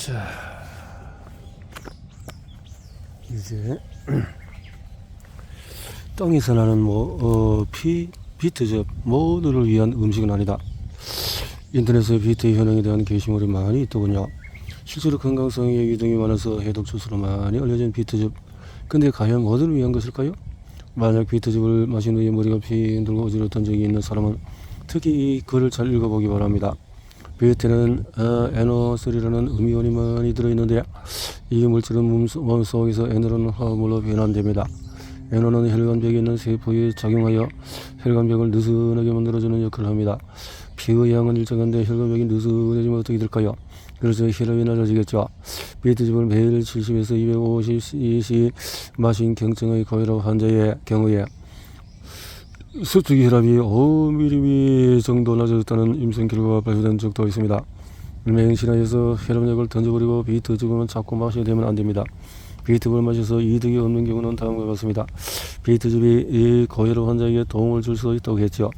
자, 이제 땅에서 나는 비트적 모두를 위한 음식은 아니다. 인터넷에 비트 효능에 대한 게시물이 많이 있더군요. 실제로 건강성에 유등이 많아서 해독주스로 많이 알려진 비트즙. 근데 과연 뭐를 위한 것일까요? 만약 비트즙을 마신 후에 머리가 피 들고 어지러웠던 적이 있는 사람은 특히 이 글을 잘 읽어보기 바랍니다. 비트는 NO3라는 음이온이 많이 들어있는데 이 물질은 몸속에서 NO는 화합물로 변환됩니다. NO는 혈관벽에 있는 세포에 작용하여 혈관벽을 느슨하게 만들어주는 역할을 합니다. 피의 양은 일정한데 혈관벽이 느슨해지면 어떻게 될까요? 그래서 혈압이 낮아지겠죠. 비트즙을 매일 70에서 250cc 마신 경증의 고혈압 환자의 경우에 수축 혈압이 5mm 정도 낮아졌다는 임상 결과가 발표된 적도 있습니다. 맹신하여서 혈압약을 던져버리고 비트즙은 자꾸 마셔야 되면 안됩니다. 비트즙을 마셔서 이득이 없는 경우는 다음과 같습니다. 비트즙이 고혈압 환자에게 도움을 줄 수 있다고 했죠.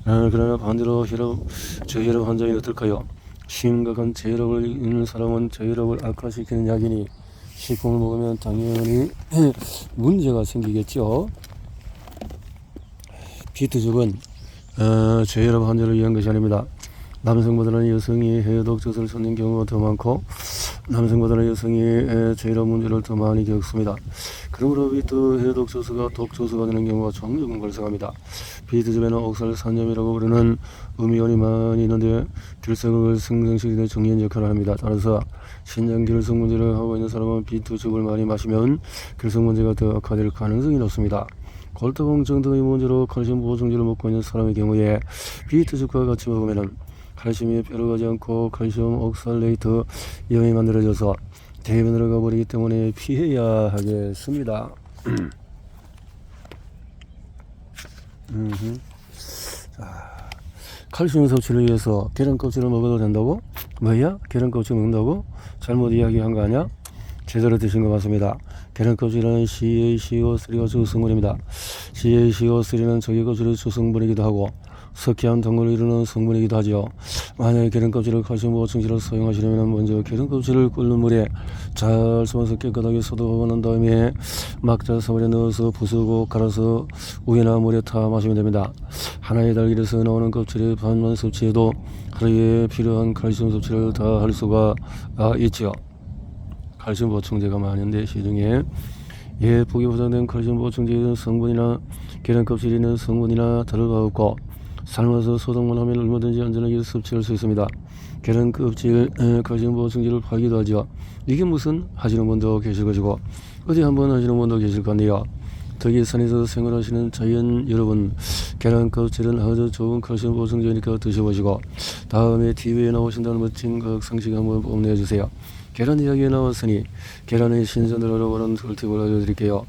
그러나 반대로 저혈압 환자는 어떨까요? 심각한 저혈압을 있는 사람은 저혈압을 악화시키는 약이니 식품을 먹으면 당연히 문제가 생기겠죠. 비트즙은 저혈압 환자를 위한 것이 아닙니다. 남성보다는 여성이 해독젖을 찾는 경우가 더 많고 남성보다는 여성이 저혈압 문제를 더 많이 겪습니다. 그러므로 비트 해독젖가 독젖가 되는 경우가 종종 발생합니다. 비트즙에는 옥살산염이라고 부르는 음이온이 많이 있는데 결석을 생성시키는 중요한 역할을 합니다. 따라서 신장 결석 문제를 하고 있는 사람은 비트즙을 많이 마시면 결석 문제가 더 악화될 가능성이 높습니다. 골다공증 등의 문제로 칼슘 보충제를 먹고 있는 사람의 경우에 비트즙과 같이 먹으면 칼슘이 뼈로 가지 않고 칼슘 옥살레이트 이온이 만들어져서 대변으로 가버리기 때문에 피해야 하겠습니다. 자, 칼슘 섭취를 위해서 계란 껍질을 먹어도 된다고? 뭐야? 계란 껍질 먹는다고? 잘못 이야기한 거 아니야? 제대로 드신 것 같습니다. 계란 껍질은 CaCO3가 주 성분입니다. CaCO3는 저기 껍질의 주 성분이기도 하고 석회암 등을 이루는 성분이기도 하죠. 만약에 계란 껍질을 칼슘 보충제로 사용하시려면 먼저 계란 껍질을 끓는 물에 잘 섞어서 깨끗하게 소독하고 난 다음에 막자 사발에 넣어서 부수고 갈아서 우유나 물에 타 마시면 됩니다. 하나의 달걀에서 나오는 껍질의 반만 섭취해도 하루에 필요한 칼슘 섭취를 다 할 수가 있죠. 칼슘 보충제가 많은데 시중에 예쁘게 포장된 칼슘 보충제의 성분이나 계란 껍질에 있는 성분이나 다를 바 없고 삶아서 소독만 하면 얼마든지 안전하게 섭취할 수 있습니다. 계란 껍질 칼슘 보충제를 팔기도 하죠. 이게 무슨 하시는 분도 계실 것이고 어디 한번 하시는 분도 계실 건데요. 특히 산에서 생활하시는 자연 여러분, 계란 껍질은 아주 좋은 칼슘 보충제니까 드셔보시고 다음에 TV에 나오신다는 멋진 과학 상식 한번 뽐내주세요. 계란 이야기에 나왔으니 계란의 신선을 알아보는 꿀팁을 알려드릴게요.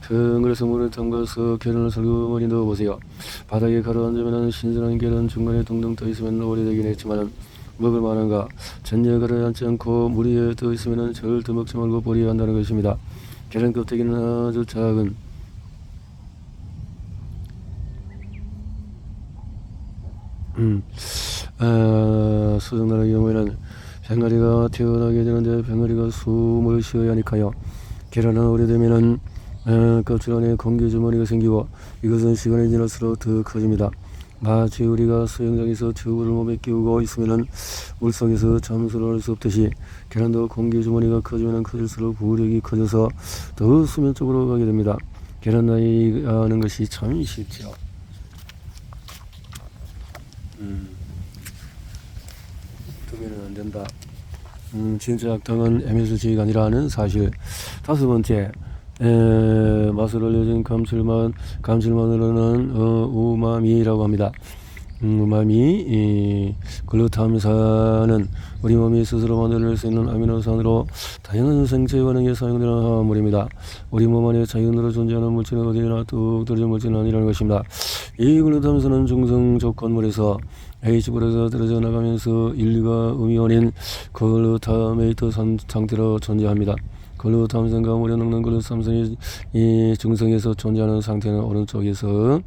그래서 물에 담가서 계란을 살그머니 넣어보세요. 바닥에 가라앉으면 신선한 계란 중간에 둥둥 떠있으면 오래되긴 했지만 먹을 만한가? 전혀 가라앉지 않고 물 위에 떠있으면 절대 먹지 말고 버려야 한다는 것입니다. 계란 껍데기는 아주 작은 수정란의 경우에는 병아리가 태어나게 되는데 병아리가 숨을 쉬어야 하니까요. 계란은 오래되면은 껍질 안에 공기 주머니가 생기고 이것은 시간이 지날수록 더 커집니다. 마치 우리가 수영장에서 튜브를 몸에 끼우고 있으면은 물속에서 잠수를 할 수 없듯이 계란도 공기 주머니가 커지면 커질수록 부력이 커져서 더 수면 쪽으로 가게 됩니다. 계란 나이 하는 것이 참 쉽죠. 두면은 안 된다. 진짜 악당은 MSG가 아니라는 사실. 다섯 번째, 맛을 알려진 감칠맛으로는 우마미라고 합니다. 우마미, 글루타민산은 우리 몸이 스스로 만들어낼 수 있는 아미노산으로 다양한 생체 반응에 사용되는 화합물입니다. 우리 몸 안에 자연으로 존재하는 물질은 어디나 뚝 떨어진 물질은 아니라는 것입니다. 이 글루타민산은 중성 조건물에서 H불에서 떨어져 나가면서 일과 음이온인 글루타메이트 상태로 존재합니다. 글루타민산과 물에 녹는 글루탐산이 이 중성에서 존재하는 상태는 오른쪽에서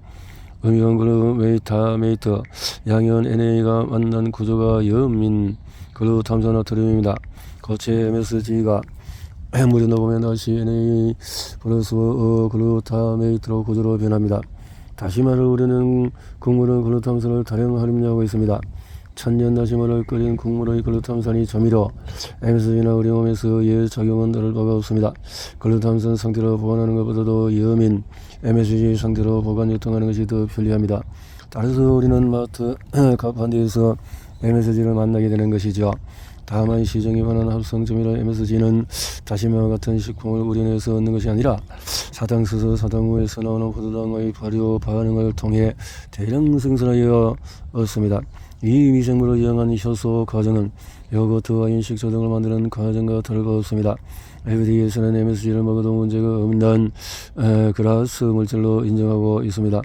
음이온 글루메이트 양이온 NA가 만난 구조가 글루탐산나트륨입니다. 거체 MSG가 물에 넣으면 다시 Na 플러스 글루타메이트로 구조로 변합니다. 다시마를 우리는 국물은 글루탐산을 다량 함유하고 있습니다. 천년 다시마를 끓인 국물의 글루탐산이 조미료 MSG나 우리 몸에서의 작용은 다를 바가 없습니다. 글루탐산 상태로 보관하는 것보다도 여민 MSG 상태로 보관 유통하는 것이 더 편리합니다. 따라서 우리는 마트 가판대에서 MSG를 만나게 되는 것이죠. 다만 시중에 관한 합성점이라 MSG는 다시마와 같은 식품을 우려내서 얻는 것이 아니라 사탕수수, 사탕후에서 나오는 포도당의 발효 반응을 통해 대량 생산하여 얻습니다. 이 미생물을 이용한 효소 과정은 요거트와 인식조 등을 만드는 과정과 다를 바 없습니다. FDA에서는 MSG를 먹어도 문제가 없는 그라스 물질로 인정하고 있습니다.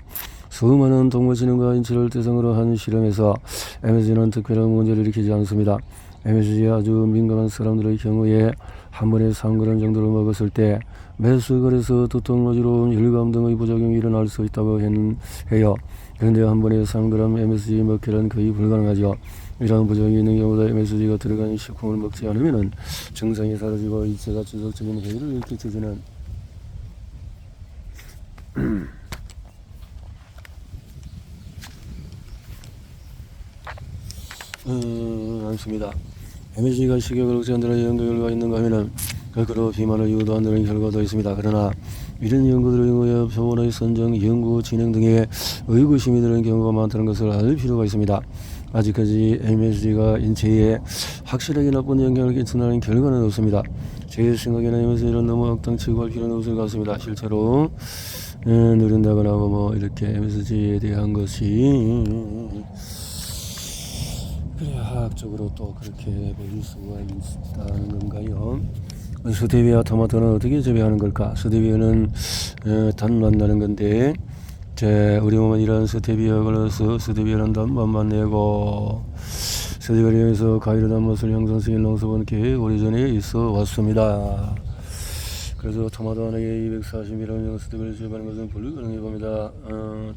수많은 동물진흥과 인체를 대상으로 한 실험에서 MSG는 특별한 문제를 일으키지 않습니다. MSG에 아주 민감한 사람들의 경우에 한 번에 3g 정도를 먹었을 때 메스걸에서 두통, 어지러움, 혈감 등의 부작용이 일어날 수 있다고 해요. 그런데 한 번에 3g MSG 먹기는 거의 불가능하죠. 이러한 부작용이 있는 경우도 MSG가 들어간 식품을 먹지 않으면 증상이 사라지고 이체가 지속적인 해를 끼치지는 않습니다. MSG가 식욕을 억제한다는 연구 결과가 있는가 하면 거꾸로 비만을 유도한다는 결과도 있습니다. 그러나 이런 연구들에 의해 표본의 선정, 연구, 진행 등의 의구심이 드는 경우가 많다는 것을 알 필요가 있습니다. 아직까지 MSG가 인체에 확실하게 나쁜 영향을 끼친다는 결과는 없습니다. 제 생각에는 MSG는 너무 악당치고 할 필요는 없을 것 같습니다. 실제로 누린다거나 뭐 이렇게 MSG에 대한 것이 그래 화학적으로 또 그렇게 보일 수가 있다는 건가요? 스테비아 토마토는 어떻게 재배하는 걸까? 스테비아는 단맛 나는 건데 우리 몸은 이런 스테비아 걸러서 스테비아는 단맛만 내고 스테비아를 이용해서 과일의 단맛을 형성시키는 농업은 꽤 오래전에 있어 왔습니다. 그래서 토마토 하나에 240mg 스테비아를 재배하는 것은 불가능해 봅니다.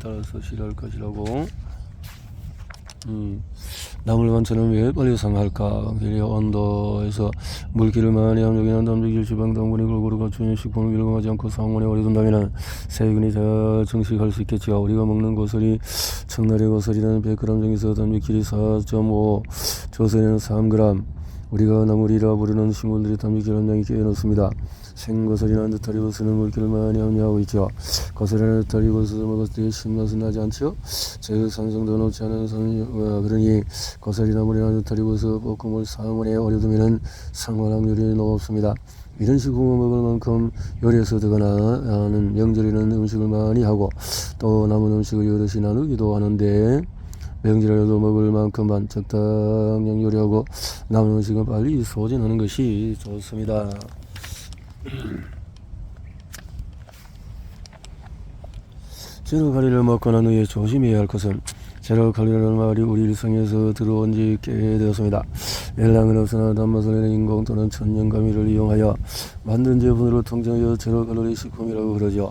따라서 싫어할 것이라고. 나물반찬은 왜 빨리 상할까? 오히려 온도에서 물기를 많이 함유하는 단백질, 지방, 당분이 골고루 갖추는 식품을 밀봉하지 않고 상온에 오래 둔다면 세균이 잘 증식할 수 있겠죠. 우리가 먹는 고설이 청나리 고설이는 100g 중에서 단백질이 4.5, 조선에는 3g. 우리가 나물이라 부르는 식물들이 단백질 함량이 꽤 높습니다. 생고설이나 느타리버섯은 물기를 많이 함유하고 있죠. 고설이나 느타리버섯을 먹었을 때 신맛은 나지 않죠. 저산성도 높지 않은 그러니 고설이나 물이나 느타리버섯 볶음을 상온에 오래 두면 상할 확률이 높습니다. 이런 식품을 먹을 만큼 요리에서 드거나 명절에는 음식을 많이 하고 또 남은 음식을 여럿이 나누기도 하는데 명절에도 먹을 만큼만 적당량 요리하고 남은 음식은 빨리 소진하는 것이 좋습니다. 제로칼로리를 먹고 난 후에 조심해야 할 것은 제로칼로리라는 말이 우리 일상에서 들어온 지 꽤 되었습니다. 열량은 없으나 단맛을 내는 인공 또는 천연 감미를 이용하여 만든 제품으로 통칭하여 제로칼로리 식품이라고 그러죠.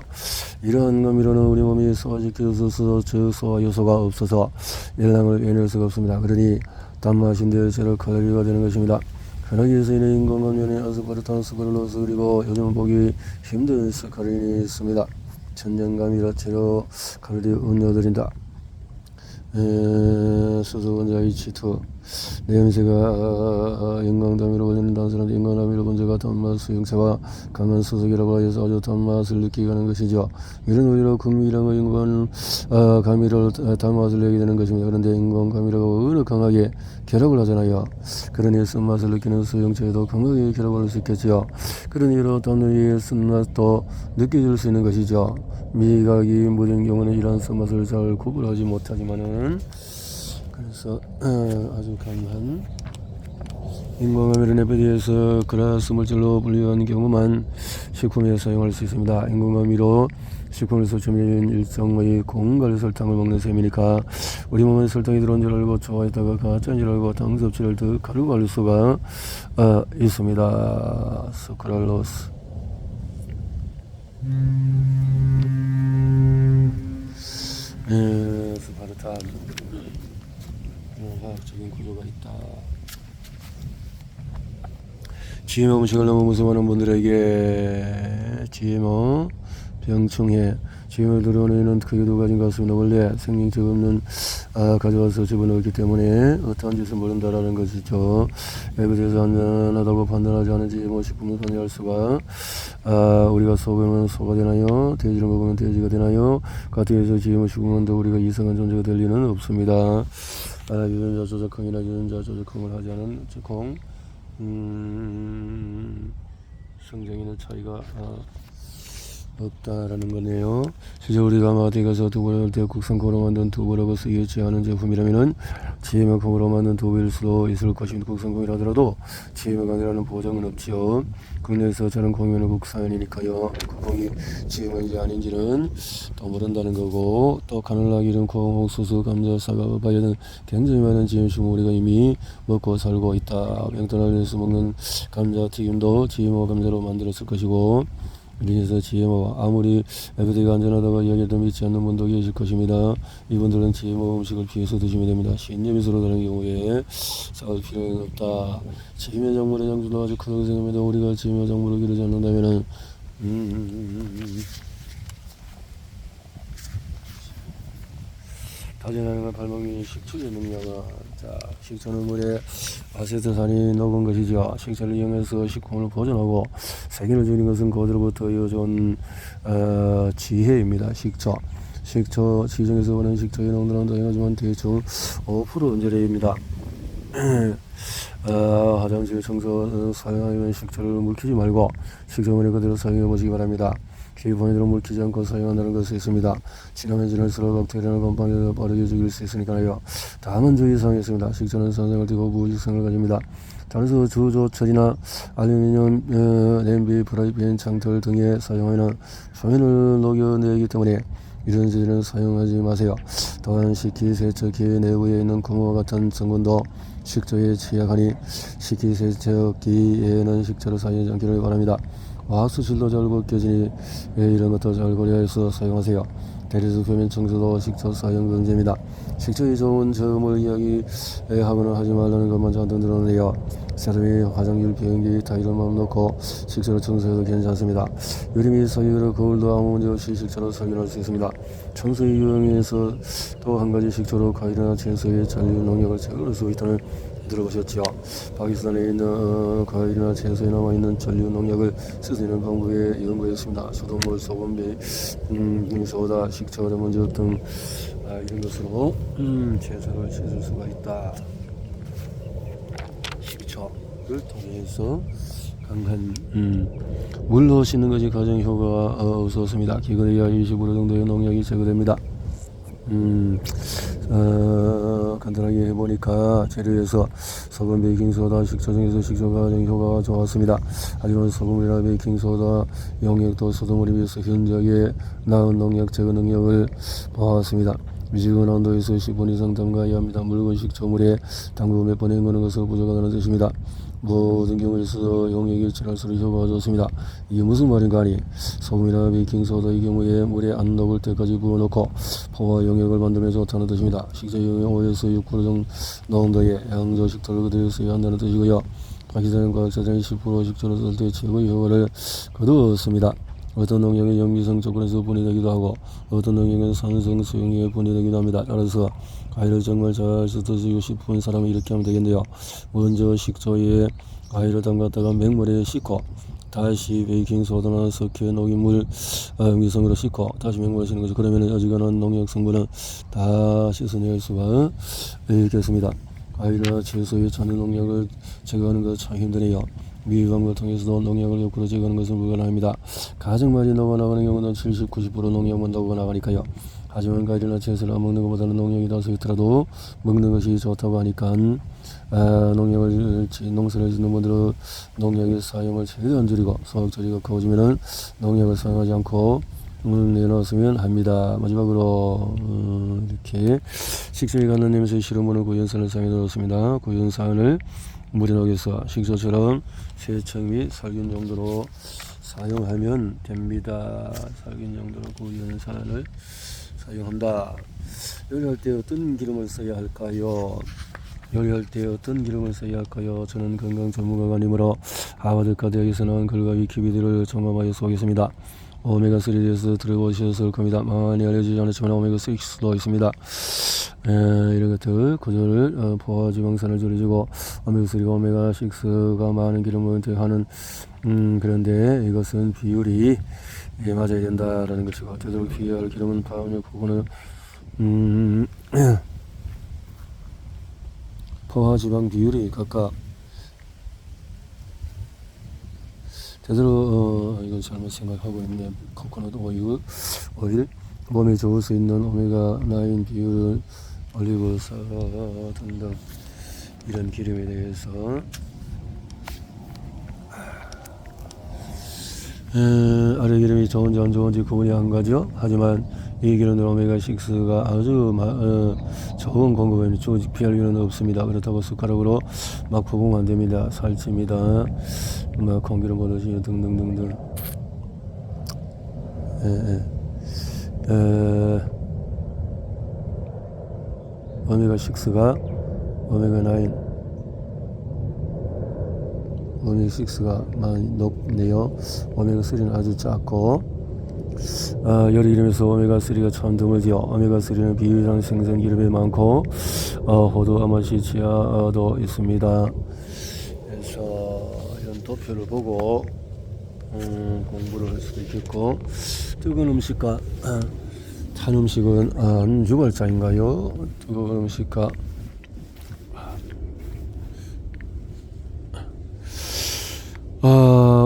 이러한 감미로는 우리 몸이 소화시켜서 저소화 요소가 없어서 열량을 빼낼 수가 없습니다. 그러니 단맛인데 제로칼로리가 되는 것입니다. 흔하게 쓰이는 인공감미에는 아스파르탄, 스크랄로스 그리고 요즘 보기 힘든 스카린이 있습니다. 천연감미라 제로칼로리 음료들이다. 수소원자 H2 냄새가 인공담미로 걸리는 단순한 인공담미로 문제가 단맛 수용체와 강한 수속이라고 해서 아주 단맛을 느끼게 하는 것이죠. 이런 원리로 금미랑 인공 감미를 단맛을 내게 되는 것입니다. 그런데 인공감미라고 어느 강하게 결합을 하잖아요. 그러니 쓴맛을 느끼는 수용체에도 강하게 결합을 할 수 있겠죠. 그러니 이런 단맛의 쓴맛도 느껴질 수 있는 것이죠. 미각이 무딘 경우는 이런 쓴맛을 잘 구분하지 못하지만은 그래서 아주 강한 인공감미를 FDA에서 그라스 물질로 분류한 경우만 식품에 사용할 수 있습니다. 인공감미로 식품을 섭취하면 일정의 공갈 설탕을 먹는 셈이니까 우리 몸에 설탕이 들어온 줄 알고 좋아했다가 가짜인 줄 알고 당 섭취를 더 가루할 수가 있습니다. 스크랄로스 스파르탄 화학적인 구조가 있다. GMO 음식을 너무 무서워하는 분들에게 GMO 병충해 GMO 들어오는 크기도 가진 가스나 원래 생명력 없는 가져와서 집어넣었기 때문에 어떠한 짓을 모른다라는 것이죠. 그래서 안전하다고 판단하지 않은 GMO 식품을 판매할 수가 우리가 소금은 소가 되나요? 돼지를 먹으면 돼지가 되나요? 가뜩해서 GMO 식품은 더 우리가 이상한 존재가 될 리는 없습니다. 유전자 조작형이나 유전자 조작형을 하지 않은 조작형 성장에는 차이가 없다라는 거네요. 실제 우리가 마트에 가서 두부를 때 국산콩으로 만든 두부라고 쓰여있지 않은 제품이라면은 GMO 콩으로 만든 두부일 수도 있을 것입니다. 국산콩이라 하더라도 GMO가 아니라는 보장은 없지요. 국내에서 자란 콩이면 국산이니까요. 그 콩이 GMO인지 아닌지는 또 모른다는 거고, 또 카놀라, 기름, 콩, 옥수수, 감자, 사과, 파이 등 굉장히 많은 GMO 우리가 이미 먹고 살고 있다. 맥도날드에서 먹는 감자 튀김도 GMO 감자로 만들었을 것이고, 그래서 GMO 아무리 FDA가 안전하다고 이야기해도 믿지 않는 분도 계실 것입니다. 이분들은 GMO 음식을 피해서 드시면 됩니다. 신념이서로 다른 경우에 싸울 필요는 없다. GMO 작물의 장수도 아주 크다고 생각합니다. 우리가 GMO 작물을 기르지 않는다면은 다진하는 건 발목이 식초의 능력은 식초는 물에 아세트산이 녹은 것이죠. 식초를 이용해서 식품을 보존하고 세균을 죽이는 것은 고대로부터 이어져온 지혜입니다. 식초 시중에서 보는 식초의 농도는 다양하지만 대충 5% 언저리입니다. 화장실 청소 사용하면 식초를 묽히지 말고 식초물에 그대로 사용해 보시기 바랍니다. 기본으로 묽히지 않고 사용한다는 것이 있습니다. 지나면 지날수록 박테리아나 곰팡이를 빠르게 죽일 수 있으니까요. 다음은 주의사항이 있습니다. 식초는 산성을 띠고 무식성을 가집니다. 따라서 주조철이나 알루미늄 냄비, 프라이팬, 창틀 등에 사용하면 표면을 녹여내기 때문에 이런 재질은 사용하지 마세요. 또한 식기세척기 내부에 있는 구멍과 같은 성분도 식초에 취약하니 식기세척기에는 식초를 사용하지 않기를 바랍니다. 화학수질도 잘 벗겨지니 이런 것도 잘 고려해서 사용하세요. 대리석 표면 청소도 식초 사용 금지입니다. 식초의 좋은 점을 이야기하거나 하지 말라는 것만 잔뜩 늘어내요. 세럼이 화장실, 비행기, 타일을 마음 놓고 식초로 청소해도 괜찮습니다. 여름이 서유로 거울도 아무 문제 없이 식초로 살균할 수 있습니다. 청소 유형에서 또 한 가지 식초로 과일이나 채소의 잔류 농약을 제거할 수 있다는 들어보셨죠? 파키스탄에 있는 과일이나 채소에 남아있는 잔류 농약을 쓸 수 있는 방법에 연구했습니다. 수돗물, 소금, 소다, 식초, 레몬즙 등 이런 것으로 채소를 씻을 수가 있다. 식초를 통해서 강한 물로 씻는 것이 가장 효과가 없었습니다. 기근에 의하 20% 정도의 농약이 제거됩니다. 간단하게 해보니까 재료에서 소금, 베이킹소다, 식초 중에서 식초가 가장 효과가 좋았습니다. 하지만 소금이나 베이킹소다, 용액도 소금물에 비해서 현저하게 나은 농약 제거 능력을 보았습니다. 미지근 온도에서 10분 이상 담가야 합니다. 묽은 식초물에 담그고 몇 번 헹구는 것을 부족하다는 뜻입니다. 모든 경우에서 용액이 진할수록 효과가 좋습니다. 이게 무슨 말인가 하니 소금이나 베이킹소다의 경우에 물에 안 녹을 때까지 부어놓고 포와 용액을 만들면 좋다는 뜻입니다. 식초 용액 5에서 6% 농도의 양조 식초를 그대로 써야 한다는 뜻이고요. 파키스탄 과학자들은 10% 식초를 쓸 때 최고의 효과를 거두었습니다. 어떤 농약은 염기성 조건에서 분해되기도 하고 어떤 농약은 산성 수용에 분해되기도 합니다. 따라서 과일을 정말 잘 쓰시고 싶은 사람은 이렇게 하면 되겠네요. 먼저 식초에 과일을 담갔다가 맹물에 씻고 다시 베이킹소다나 석회, 녹인물, 염기성으로 씻고 다시 맹물에 씻는 거죠. 그러면 어지간한 농약 성분은 다 씻어낼 수가 있겠습니다. 과일이나 채소의 잔류 농약을 제거하는 것 참 힘드네요. 이 방법을 통해서도 농약을 옆으로 제거하는 것은 불가능합니다. 가장 많이 녹아나가는 경우는 70, 90% 농약만 녹아나가니까요. 하지만 과일이나 채소를 안 먹는 것보다는 농약이 더 적더라도 먹는 것이 좋다고 하니까 농사를 짓는 분들은 농약의 사용을 최대한 줄이고 소득처리가 커지면은 농약을 사용하지 않고 내놓았으면 합니다. 마지막으로 이렇게 식초에 갖는 냄새 싫은 분은 구연산을 사용해 놓았습니다. 구연산을 물에 녹여서 식초처럼 세척 및 살균 용도로 사용하면 됩니다. 살균 용도로 구연산을 사용한다. 요리할 때 어떤 기름을 써야 할까요? 요리할 때 어떤 기름을 써야 할까요? 저는 건강 전문가가 아니므로 아바들카드에서는 글과 위키비디오를 점검하여 쏘겠습니다. 오메가3에 대해서 들어보셨을 겁니다. 많이 알려지지 않았지만 오메가6도 있습니다. 이런 것들 구조를 포화지방산을 줄여주고 오메가3가 오메가6가 많은 기름을 대하는 그런데 이것은 비율이 맞아야 된다라는 것이고 되도록 피할 기름은 파업력 부분은 포화지방 비율이 각각 되도록 이건 잘못 생각하고 있네. 코코넛 오일 몸에 좋을 수 있는 오메가9 비율 올리브사 등등 이런 기름에 대해서 아래 기름이 좋은지 안 좋은지 구분이 안 가죠. 하지만 이 기름은 오메가6가 아주 좋은 공급에 피할 이유는 없습니다. 그렇다고 숟가락으로 막 퍼부으면 안 됩니다. 살찝니다. 콩기름 버릇이 등등등등. 오메가6가 오메가6가 많이 높네요. 오메가3는 아주 작고 여러 기름에서 오메가3가 참 드물지요. 오메가3는 비유랑 생선 기름이 많고 호두, 아마시치아도 있습니다. 그래서 이런 도표를 보고 공부를 할 수도 있겠고 뜨거운 음식과 찬 음식은 안 주갈자인가요? 뜨거운 음식과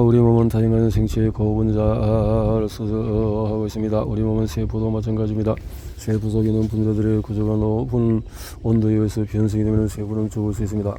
우리 몸은 다양한 생체의 고분자를 하고 있습니다. 우리 몸은 세포도 마찬가지입니다. 세포 속에 있는 분자들의 구조가 높은 온도에 의해서 변성이 되면 세포는 죽을 수 있습니다.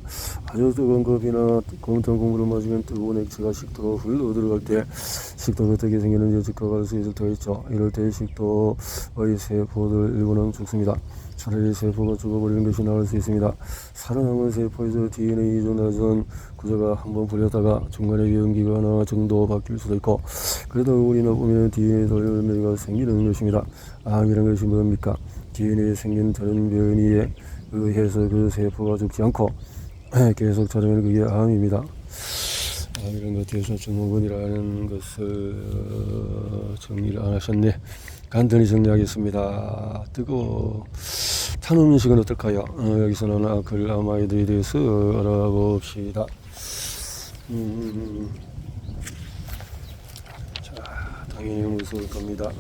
아주 뜨거운 커피나 뜨거운 국물을 마시면 뜨거운 액체가 식도로 흘러 들어갈 때 식도가 어떻게 생기는지 직각할 수 있을 때가 있죠. 이럴 때 식도의 세포들 일부는 죽습니다. 차라리 세포가 죽어버리는 것이 나을 수 있습니다. 살아남은 세포에서 DNA 중 낮은 구조가 한번 불렸다가 중간에 연기가 하나 정도 바뀔 수도 있고 그래도 우리 나쁘면 DNA 돌연변이가 생기는 것입니다. 암이란 것이 뭡니까? DNA에 생긴 다른 변이에 의해서 그 세포가 죽지 않고 계속 자라면 그게 암입니다. 이런 것에 대해서 증후군이라는 것을 정리를 안 하셨네. 간단히 정리하겠습니다. 탄 음식은 어떨까요? 여기서는 아크릴아마이드에 대해서 알아봅시다. 자, 당연히 무서울 겁니다.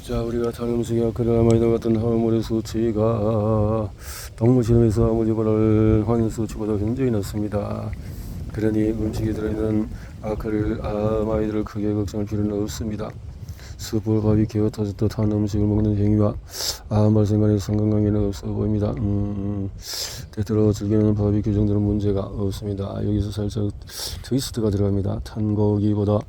자, 우리가 탄 음식이 아크릴아마이드 같은 화합물의 수치가 동물 실험에서 아모니바랄 황인 수치보다 굉장히 낮습니다. 그러니 음식에 들어있는 아크릴아마이드를 크게 걱정할 필요는 없습니다. 숯불 바비큐 터졌듯 탄 음식을 먹는 행위와 암 발생 간의 상관관계는 없어 보입니다. 때때로 즐기는 바비큐 정도는 문제가 없습니다. 여기서 살짝 트위스트가 들어갑니다. 탄 고기보다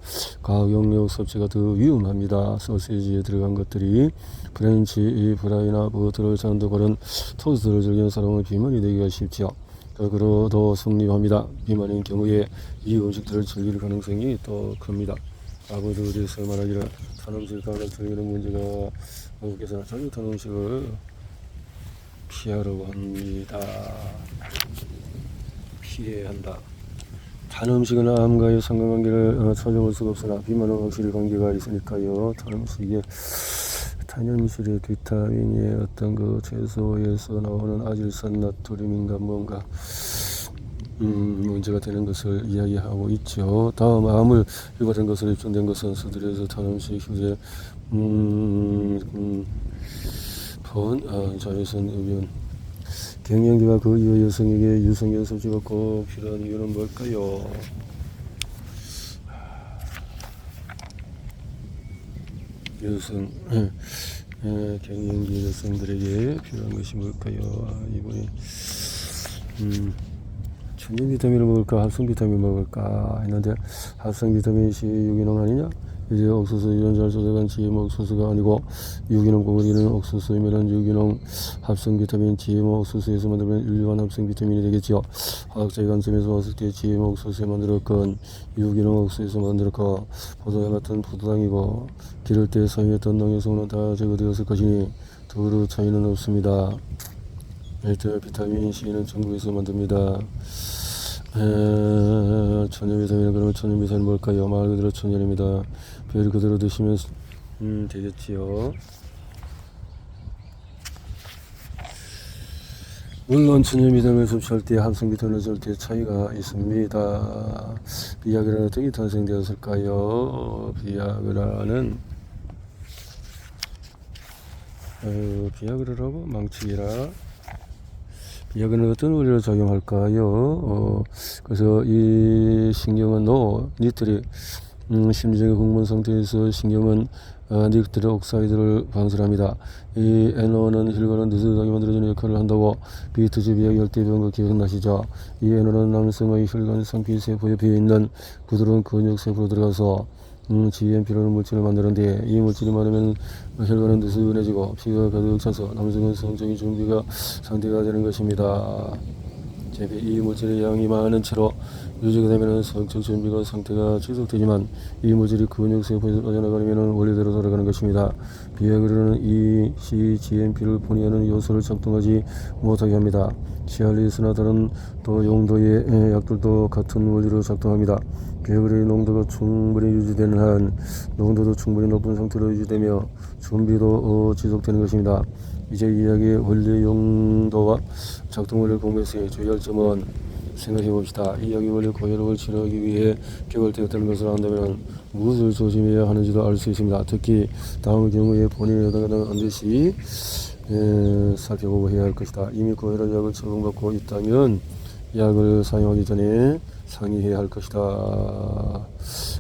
가용력 섭취가 더 위험합니다. 소시지에 들어간 것들이 프렌치 프라이나 버터를 잔뜩 고른 토스트를 즐기는 사람은 비만이 되기가 쉽지요. 거꾸로도 성립합니다. 비만인 경우에 이 음식들을 즐길 가능성이 더 큽니다. 아버지에서 말하기를 탄 음식을 즐기는 문제가 없겠으나 자주 탄 음식을 피하려고 합니다. 피해야 한다. 탄 음식은 암과의 상관관계를 찾아볼 수가 없으나 비만은 확실히 관계가 있으니까요. 탄 음식의 비타민의 어떤 그 채소에서 나오는 아질산 나트륨인가 뭔가 문제가 되는 것을 이야기하고 있죠. 다음 암을 유발한 것으로 입증된 것은 서들에서 탄 음식 휴재 자외선 의변 갱년기와 그 이후 여성에게 유성연 섭취가 꼭 필요한 이유는 뭘까요? 갱년기 여성들에게 필요한 것이 뭘까요? 이번에 천연 비타민을 먹을까 합성 비타민 먹을까 했는데 합성 비타민이 유기농 아니냐? 이제 옥수수 유전자를 조작한 GMO 옥수수가 아니고 유기농 버무리는 옥수수이면 유기농 합성 비타민 GMO 옥수수에서 만들면 일반 합성 비타민이 되겠지요. 화학적인 관점에서 봤을 때 GMO 옥수수에 만들었건 유기농 옥수수에서 만들었건 포도당 같은 포도당이고 기를 때 사용했던 농약성분은 다 제거되었을 것이니 더러 차이는 없습니다. 일단 비타민 C는 전국에서 만듭니다. 천연비타민, 그러면 천연비타민 뭘까요? 말 그대로 천연입니다. 별 그대로 드시면 되겠지요. 물론 천연비타민을 섭취할 때 합성비타민을 섭취할 때 차이가 있습니다. 비아그라는 어떻게 탄생되었을까요? 비아그라라고 망치기라. 비아그라는 어떤 원리로 작용할까요? 그래서 이 신경은 니트리 심리적인 흥분 상태에서 신경은 니트리 옥사이드를 방출합니다. 이 NO는 혈관을 느슨하게 만들어주는 역할을 한다고 비트즈 비약 열대병 거 기억나시죠? 이 NO는 남성의 혈관 상피 세포에 비어있는 부드러운 근육 세포로 들어가서 GMP라는 물질을 만드는데, 이 물질이 많으면 혈관은 느슨해지고 피가 가득 차서 남성은 성적인 준비가 상태가 되는 것입니다. 이 물질의 양이 많은 채로 유지가 되면 성적 준비가 상태가 지속되지만, 이 물질이 근육 세포에서 빠져나가면 원래대로 돌아가는 것입니다. 비아그라는 이 CGMP를 분해하는 요소를 작동하지 못하게 합니다. 시알리스나 다른 또 용도의 약들도 같은 원리로 작동합니다. 비아그라의 농도가 충분히 유지되는 한 농도도 충분히 높은 상태로 유지되며 준비도 지속되는 것입니다. 이제 이 약의 원리 용도와 작동 원리를 공부해서 주의할 점은 생각해 봅시다. 이 약이 원래 고혈압을 치료하기 위해 개발되었다는 것을 안다면 무엇을 조심해야 하는지도 알 수 있습니다. 특히 다음의 경우에 본인의 여당은 반드시 살펴보고 해야 할 것이다. 이미 고혈압 약을 처방받고 있다면 약을 사용하기 전에 상의해야 할 것이다.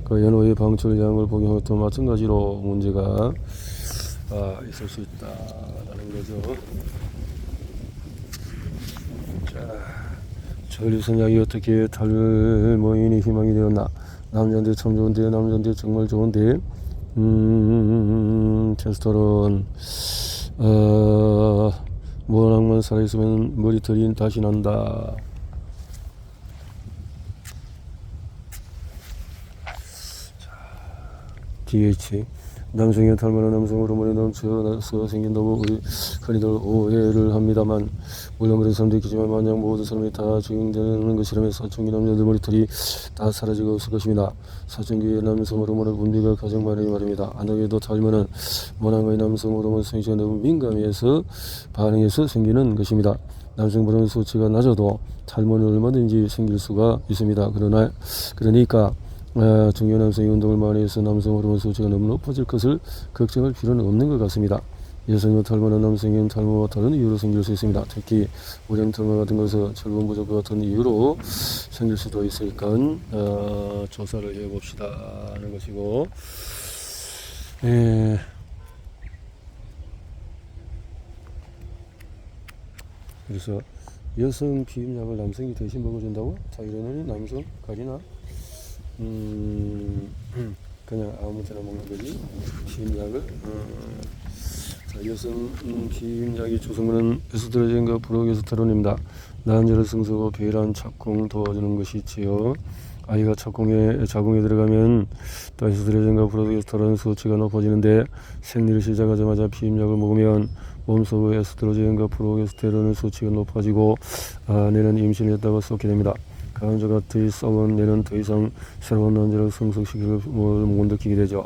그 연호의 방출량을 복용했던 마찬가지로 문제가 있을 수 있다라는 거죠. 자, 전립선약이 어떻게 탈모인이 희망이 되었나? 남자인데 참 좋은데, 남자인데 정말 좋은데, 테스토스테론, 모낭만 살아있으면 머리털이 다시 난다. DH, 남성의 탈모는 남성 호르몬이 넘쳐서 생긴다고 흔히들 오해를 합니다만, 물론 그런 사람도 있겠지만 만약 모든 사람이 다 적용되는 것이라면 사춘기 남자들 머리털이 다 사라지고 없을 것입니다. 사춘기의 남성 호르몬의 분비가 가장 많이 말입니다. 안타깝게도 탈모는 모낭의 남성 호르몬 성시가 너무 민감해서 반응해서 생기는 것입니다. 남성 호르몬 수치가 낮아도 탈모는 얼마든지 생길 수가 있습니다. 그러니까 중년 남성이 운동을 많이 해서 남성 호르몬 수치가 너무 높아질 것을 걱정할 필요는 없는 것 같습니다. 여성의 탈모나 남성의 탈모와 다른 이유로 생길 수 있습니다. 특히 우량 탈모 같은 것은 철분 부족과 같은 이유로 생길 수도 있으니까 조사를 해봅시다 하는 것이고, 그래서 여성 피임약을 남성이 대신 먹어준다고? 타이레놀이 남성 가리나? 그냥 아무 데나 먹는 거지. 피임약을. 여성 피임약의 조성물은 에스트로겐과 프로게스테론입니다. 난자를 승소하고 배란 착공 도와주는 것이 있지요. 아이가 자궁에 들어가면 또 에스트로겐과 프로게스테론 수치가 높아지는데, 생리를 시작하자마자 피임약을 먹으면 몸속의 에스트로겐과 프로게스테론 수치가 높아지고 내는 임신했다고 썩게 됩니다. 간주가 더 썩은 뇌는 더 이상 새로운 난자를 성숙시키는 못 느끼게 되죠.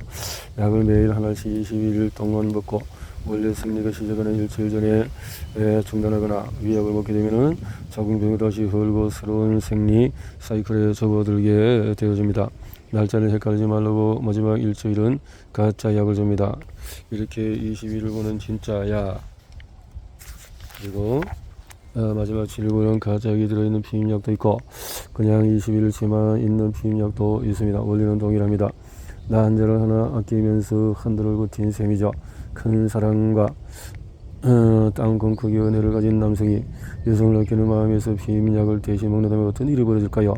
약을 매일 하나씩 21일 동안 먹고 원래 생리가 시작하는 일주일 전에 중단하거나 위약을 먹게 되면 자궁병이 다시 헐고 새로운 생리 사이클에 접어들게 되어집니다. 날짜를 헷갈리지 말라고 마지막 일주일은 가짜 약을 줍니다. 이렇게 21일 보는 진짜 약, 그리고 마지막 7일보는 가짜약이 들어있는 피임약도 있고 그냥 21일치만 있는 피임약도 있습니다. 원리는 동일합니다. 난자를 하나 아끼면서 한들을 버틴 셈이죠. 큰 사랑과 땅콩 크기의 은혜를 가진 남성이 여성을 아끼는 마음에서 피임약을 대신 먹는다면 어떤 일이 벌어질까요?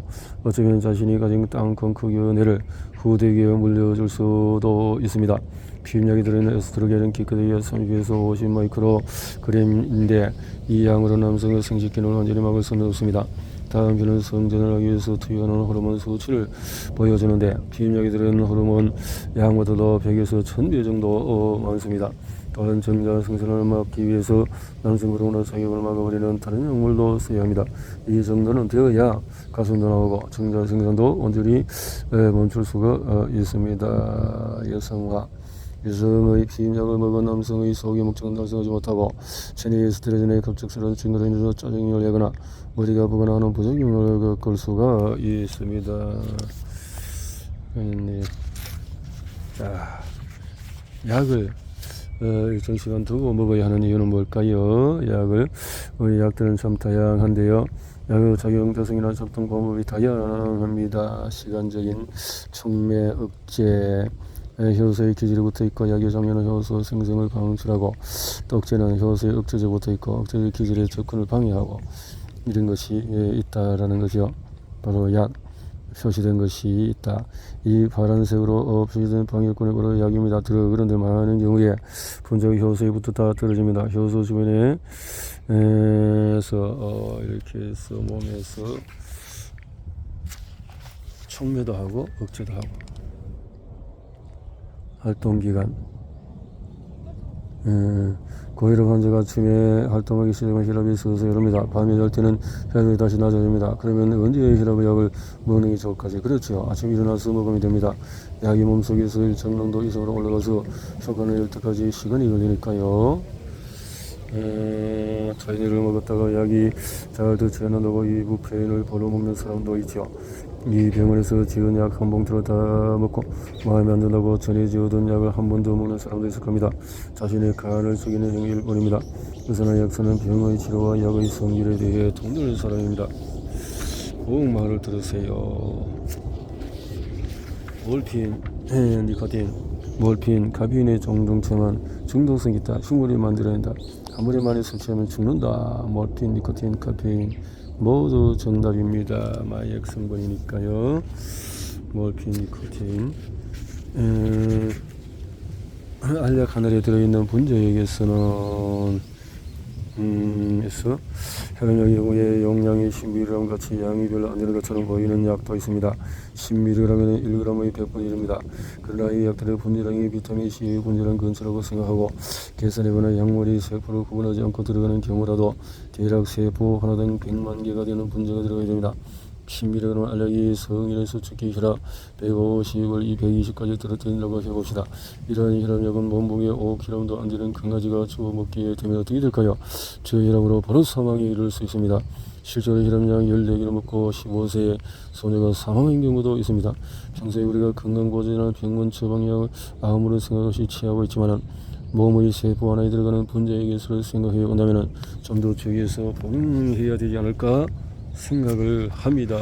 어쩌면 자신이 가진 땅콩 크기의 은혜를 후대에게 물려줄 수도 있습니다. 피임약이 들어있는 에스트로겐은 기껏해야 30에서 50 마이크로그램인데 이 양으로 남성의 생殖 기능을 완전히 막을 수는 없습니다. 다음 편은 성전을 하기 위해서 투여하는 호르몬 수치를 보여주는데, 피임약이 들어있는 호르몬 양보다도 100에서 1000배 정도 많습니다. 다른 정자 생선을 막기 위해서 남성으로나 사격을 막아버리는 다른 약물도 써야 합니다. 이 정도는 되어야 가슴도 나오고 정자 생산도 온전히 멈출 수가 있습니다. 여성의 피임약을 먹은 남성의 소화기 목적은 달성하지 못하고 체내에 스테로겐의 갑작스러운 증가로 인해서 짜증이 열리거나 머리가 아프거나 하는 부작용을 겪을 수가 있습니다. 자, 약을 일정 시간 두고 먹어야 하는 이유는 뭘까요? 우리 약들은 참 다양한데요. 약의 작용 대상이나 작동 방법이 다양합니다. 시간적인 촉매 억제, 효소의 기질이 붙어 있고 약의 장면은 효소 생성을 방출하고 또 억제는 효소의 억제제 붙어 있고 억제의 기질의 접근을 방해하고 이런 것이 있다라는 것이요. 바로 약 표시된 것이 있다. 이 파란색으로 표시된 방해꾼의 바로 약입니다. 그런데 많은 경우에 분자의 효소에 붙었다 떨어집니다. 효소 주변에 에서 이렇게 해서 몸에서 촉매도 하고 억제도 하고 활동기간 고혈압 환자가 아침에 활동하기 시작하면 혈압이 서서 오릅니다. 밤에 잘 때는 혈압이 다시 낮아집니다. 그러면 언제 혈압 약을 먹는 게 좋을까요? 그렇죠. 아침 일어나서 먹으면 됩니다. 약이 몸속에서 일정 농도 이상으로 올라가서 효과는 열 때까지 시간이 걸리니까요. 자인을 먹었다가 약이 잘 듣지 않는다고 이 부페인을 벌어 먹는 사람도 있죠. 이 병원에서 지은 약 한 봉투를 다 먹고 마음에 안 든다고 전에 지어둔 약을 한 번 더 먹는 사람도 있을 겁니다. 자신의 간을 속이는 행위일 뿐입니다. 의사나 약사는 병의 치료와 약의 성질에 대해 동료는 사람입니다. 꼭 말을 들으세요. 몰핀, 니코틴, 몰핀, 카페인의 정동체만 중독성이 있다. 흉물이 만들어낸다. 아무리 많이 섭취하면 죽는다. 몰핀, 니코틴, 카페인 모두 정답입니다. 마약 성분이니까요. 몰핀, 니코틴. 알약 하늘에 들어있는 분자액에서는 혈압약의 경우에 용량이 10mg 같이 양이 별로 안 되는 것처럼 보이는 약도 있습니다. 10mg에는 1g의 100분의 1입니다. 그러나 이 약들의 분자량이 비타민 C의 분자량 근처라고 생각하고 계산해보나 약물이 세포를 구분하지 않고 들어가는 경우라도 대략 세포 하나당 100만 개가 되는 분자가 들어가야 됩니다. 10mg 알약이 성인의 수축기 혈압 150을 220까지 떨어뜨린다고 해봅시다. 이러한 혈압약은 몸무게 5kg도 안 되는 강아지가 주워 먹게 되면 어떻게 될까요? 저혈압으로 바로 사망에 이를 수 있습니다. 실제로 혈압약 14개를 먹고 15세의 소녀가 사망한 경우도 있습니다. 평소에 우리가 건강보조제나 병원 처방약을 아무런 생각 없이 취하고 있지만 몸의 세포 하나에 들어가는 분자액의 수를 생각해 본다면 좀 더 주의해서 복용해야 되지 않을까 생각을 합니다.